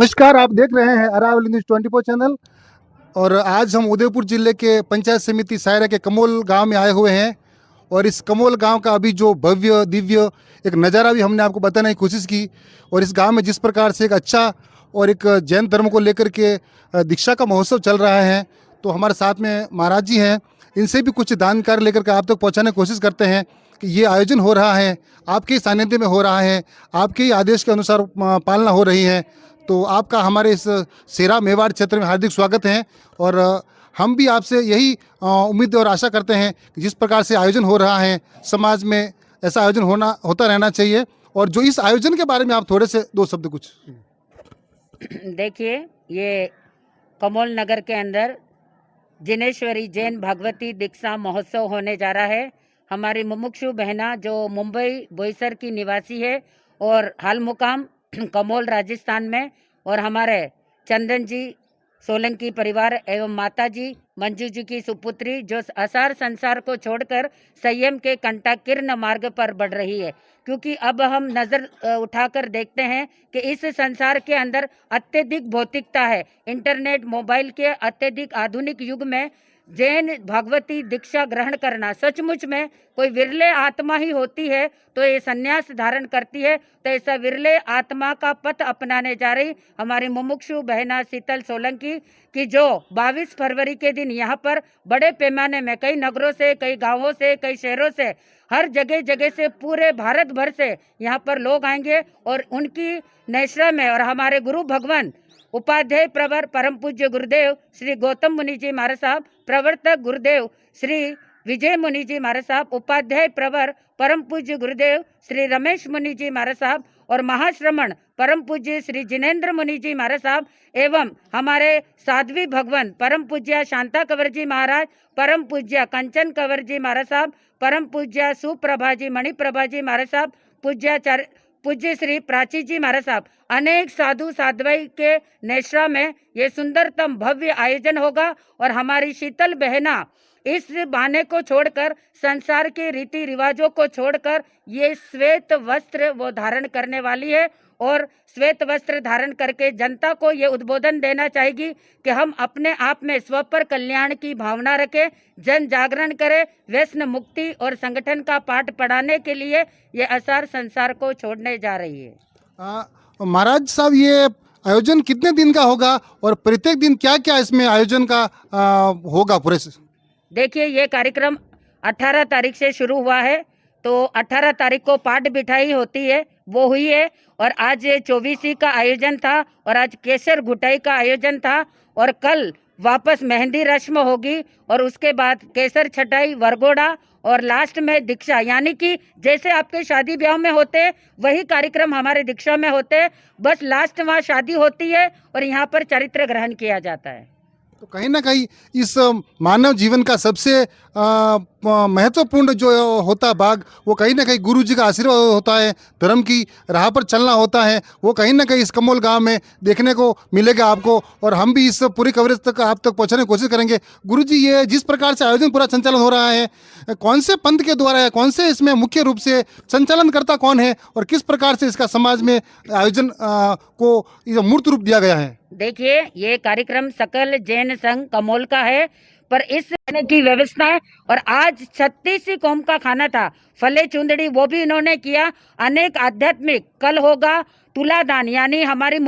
नमस्कार, आप देख रहे हैं अरावली न्यूज़ 24 चैनल। और आज हम उदयपुर जिले के पंचायत समिति सायरा के कमोल गांव में आए हुए हैं। और इस कमोल गांव का अभी जो भव्य दिव्य एक नज़ारा भी हमने आपको बताने की कोशिश की। और इस गांव में जिस प्रकार से एक अच्छा और एक जैन धर्म को लेकर के दीक्षा का महोत्सव चल रहा है, तो हमारे साथ में महाराज जी हैं। इनसे भी कुछ जानकारी लेकर के आप तक पहुँचाने की कोशिश करते हैं कि ये आयोजन हो रहा है, आपके ही सानिध्य में हो रहा है, आपके ही आदेश के अनुसार पालना हो रही है। तो आपका हमारे इस सेरा मेवाड़ क्षेत्र में हार्दिक स्वागत है। और हम भी आपसे यही उम्मीद और आशा करते हैं कि जिस प्रकार से आयोजन हो रहा है, समाज में ऐसा आयोजन होता रहना चाहिए। और जो इस आयोजन के बारे में आप थोड़े से दो शब्द कुछ। देखिए, ये कमोल नगर के अंदर जिनेश्वरी जैन भगवती दीक्षा महोत्सव होने जा रहा है। हमारी मुमुक्षु बहना जो मुंबई बोईसर की निवासी है और हाल मुकाम कमोल राजस्थान में, और हमारे चंदन जी सोलंकी परिवार एवं माता जी मंजू जी की सुपुत्री जो आसार संसार को छोड़कर संयम के कंटाकीर्ण मार्ग पर बढ़ रही है। क्योंकि अब हम नज़र उठाकर देखते हैं कि इस संसार के अंदर अत्यधिक भौतिकता है। इंटरनेट मोबाइल के अत्यधिक आधुनिक युग में जैन भगवती दीक्षा ग्रहण करना सचमुच में कोई विरले आत्मा ही होती है तो ये संन्यास धारण करती है। तो ऐसा विरले आत्मा का पथ अपनाने जा रही हमारी मुमुक्षु बहना शीतल सोलंकी की जो 22 फरवरी के दिन यहाँ पर बड़े पैमाने में कई नगरों से, कई गांवों से, कई शहरों से, हर जगह जगह से, पूरे भारत भर से यहाँ पर लोग आएंगे और उनकी नैश्रा में और हमारे गुरु भगवान उपाध्याय प्रवर परम पूज्य गुरुदेव श्री गौतम मुनि जी महाराज साहब, प्रवर्तक गुरुदेव श्री विजय मुनि जी महाराज साहब, उपाध्याय प्रवर परम पूज्य गुरुदेव श्री रमेश मुनि जी महाराज साहब और महाश्रमण परम पूज्य श्री जिनेन्द्र मुनि जी महाराज साहब एवं हमारे साध्वी भगवान परम पूज्य शांता कंवर जी महाराज, परम पूज्य कंचन कंवर जी महाराज साहब, परम पूज्य सुप्रभा जी मणिप्रभा जी महाराज साहब, पूज्य श्री प्राची जी महाराज साहब, अनेक साधु साध्वी के नेश्रा में ये सुंदरतम भव्य आयोजन होगा। और हमारी शीतल बहना इस बहाने को छोड़कर, संसार के रीति रिवाजों को छोड़कर ये श्वेत वस्त्र वो धारण करने वाली है और श्वेत वस्त्र धारण करके जनता को ये उद्बोधन देना चाहेगी कि हम अपने आप में स्व पर कल्याण की भावना रखें, जन जागरण करें, व्यसन मुक्ति और संगठन का पाठ पढ़ाने के लिए ये आसार संसार को छोड़ने जा रही है। महाराज साहब, ये आयोजन कितने दिन का होगा और प्रत्येक दिन क्या क्या इसमें आयोजन का होगा पूरे से? देखिए, ये कार्यक्रम 18 तारीख से शुरू हुआ है, तो 18 तारीख को पाठ बिठाई होती है, वो हुई है। और आज 24वीं का आयोजन था और आज केसर घुटाई का आयोजन था और कल वापस मेहंदी रस्म होगी और उसके बाद केसर छटाई, वरगोड़ा और लास्ट में दीक्षा। यानी कि जैसे आपके शादी ब्याह में होते हैं वही कार्यक्रम हमारे दीक्षा में होते हैं, बस लास्ट वहाँ शादी होती है और यहाँ पर चरित्र ग्रहण किया जाता है। तो कहीं ना कहीं इस मानव जीवन का सबसे महत्वपूर्ण जो होता भाग, वो कहीं ना कहीं गुरु जी का आशीर्वाद होता है, धर्म की राह पर चलना होता है। वो कहीं ना कहीं इस कमोल गांव में देखने को मिलेगा आपको। और हम भी इस पूरी कवरेज तक आप तक पहुंचाने की कोशिश करेंगे। गुरु जी, ये जिस प्रकार से आयोजन पूरा संचालन हो रहा है, कौन से पंथ के द्वारा है, कौन से इसमें मुख्य रूप से संचालन करता कौन है और किस प्रकार से इसका समाज में आयोजन को मूर्त रूप दिया गया है? देखिए, ये कार्यक्रम सकल जैन संघ कमोल का है, पर इस खाने की व्यवस्था है। और आज 36 कौम का खाना था, फले चुंदड़ी वो भी इन्होंने किया। अनेक आध्यात्मिक, कल होगा तुलादान, यानी हमारी